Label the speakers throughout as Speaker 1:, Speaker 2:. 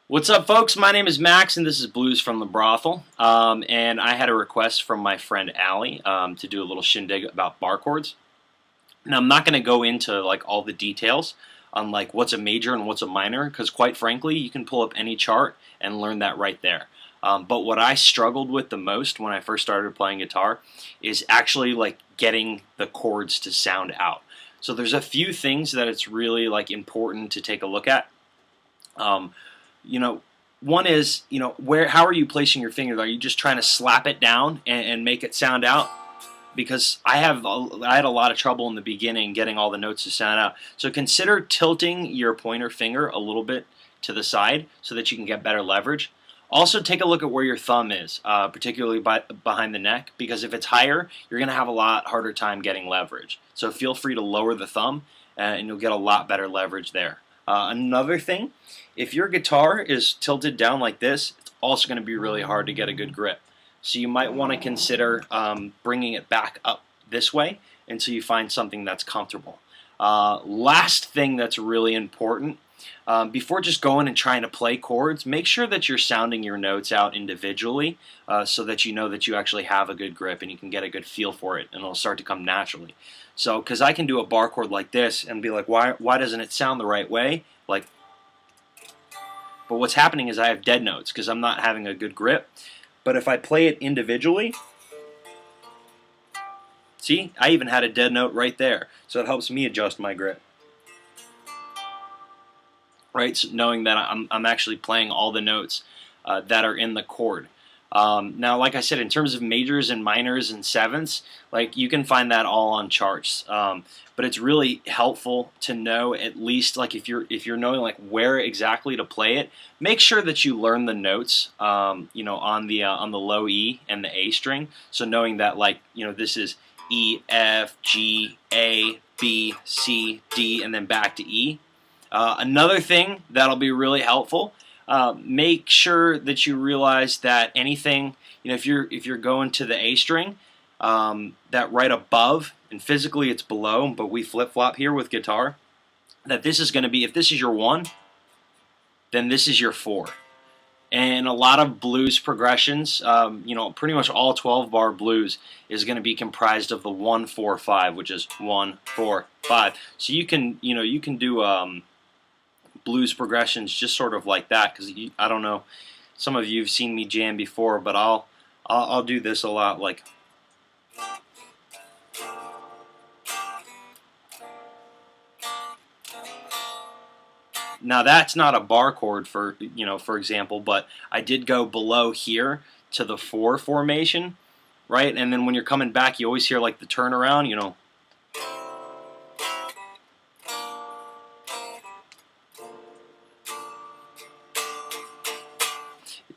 Speaker 1: What's up, folks? My name is Max, and this is Blues from the Brothel. And I had a request from my friend Allie to do a little shindig about bar chords. Now, I'm not going to go into like all the details on like what's a major and what's a minor, because quite frankly, you can pull up any chart and learn that right there. But what I struggled with the most when I first started playing guitar is actually like getting the chords to sound out. So there's a few things that it's really like important to take a look at. Um, you know, One is, how are you placing your finger? Are you just trying to slap it down and make it sound out? Because I had a lot of trouble in the beginning getting all the notes to sound out. So consider tilting your pointer finger a little bit to the side so that you can get better leverage. Also, take a look at where your thumb is, particularly behind the neck, because if it's higher, you're going to have a lot harder time getting leverage. So feel free to lower the thumb, and you'll get a lot better leverage there. Another thing, if your guitar is tilted down like this, it's also going to be really hard to get a good grip. So you might want to consider bringing it back up this way until you find something that's comfortable. Last thing that's really important, before just going and trying to play chords, make sure that you're sounding your notes out individually so that you know that you actually have a good grip and you can get a good feel for it, and it'll start to come naturally. So, because I can do a bar chord like this and be like, why doesn't it sound the right way? Like, but what's happening is I have dead notes because I'm not having a good grip. But if I play it individually, see, I even had a dead note right there. So it helps me adjust my grip. Right, so knowing that I'm actually playing all the notes that are in the chord. Now, like I said, in terms of majors and minors and sevenths, like you can find that all on charts. But it's really helpful to know, at least like if you're knowing like where exactly to play it, make sure that you learn the notes, on the low E and the A string. So knowing that like this is E, F, G, A, B, C, D, and then back to E. Another thing that'll be really helpful. Make sure that you realize that anything, if you're going to the A string, that right above, and physically it's below, but we flip-flop here with guitar, that this is going to be, if this is your 1, then this is your 4. And a lot of blues progressions, pretty much all 12-bar blues is going to be comprised of the 1, 4, 5, which is 1, 4, 5. So you can do blues progressions just sort of like that, because I don't know, some of you have seen me jam before, but I'll do this a lot, like. Now that's not a bar chord for example, but I did go below here to the 4 formation, right? And then when you're coming back, you always hear like the turnaround,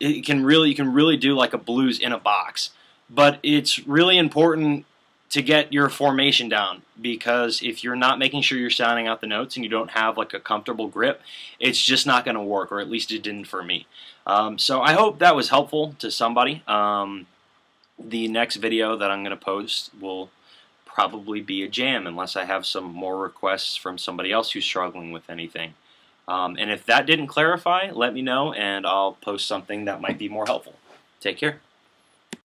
Speaker 1: You can really do like a blues in a box. But it's really important to get your formation down, because if you're not making sure you're sounding out the notes and you don't have like a comfortable grip, it's just not going to work, or at least it didn't for me. So I hope that was helpful to somebody. The next video that I'm going to post will probably be a jam, unless I have some more requests from somebody else who's struggling with anything. And if that didn't clarify, let me know, and I'll post something that might be more helpful. Take care.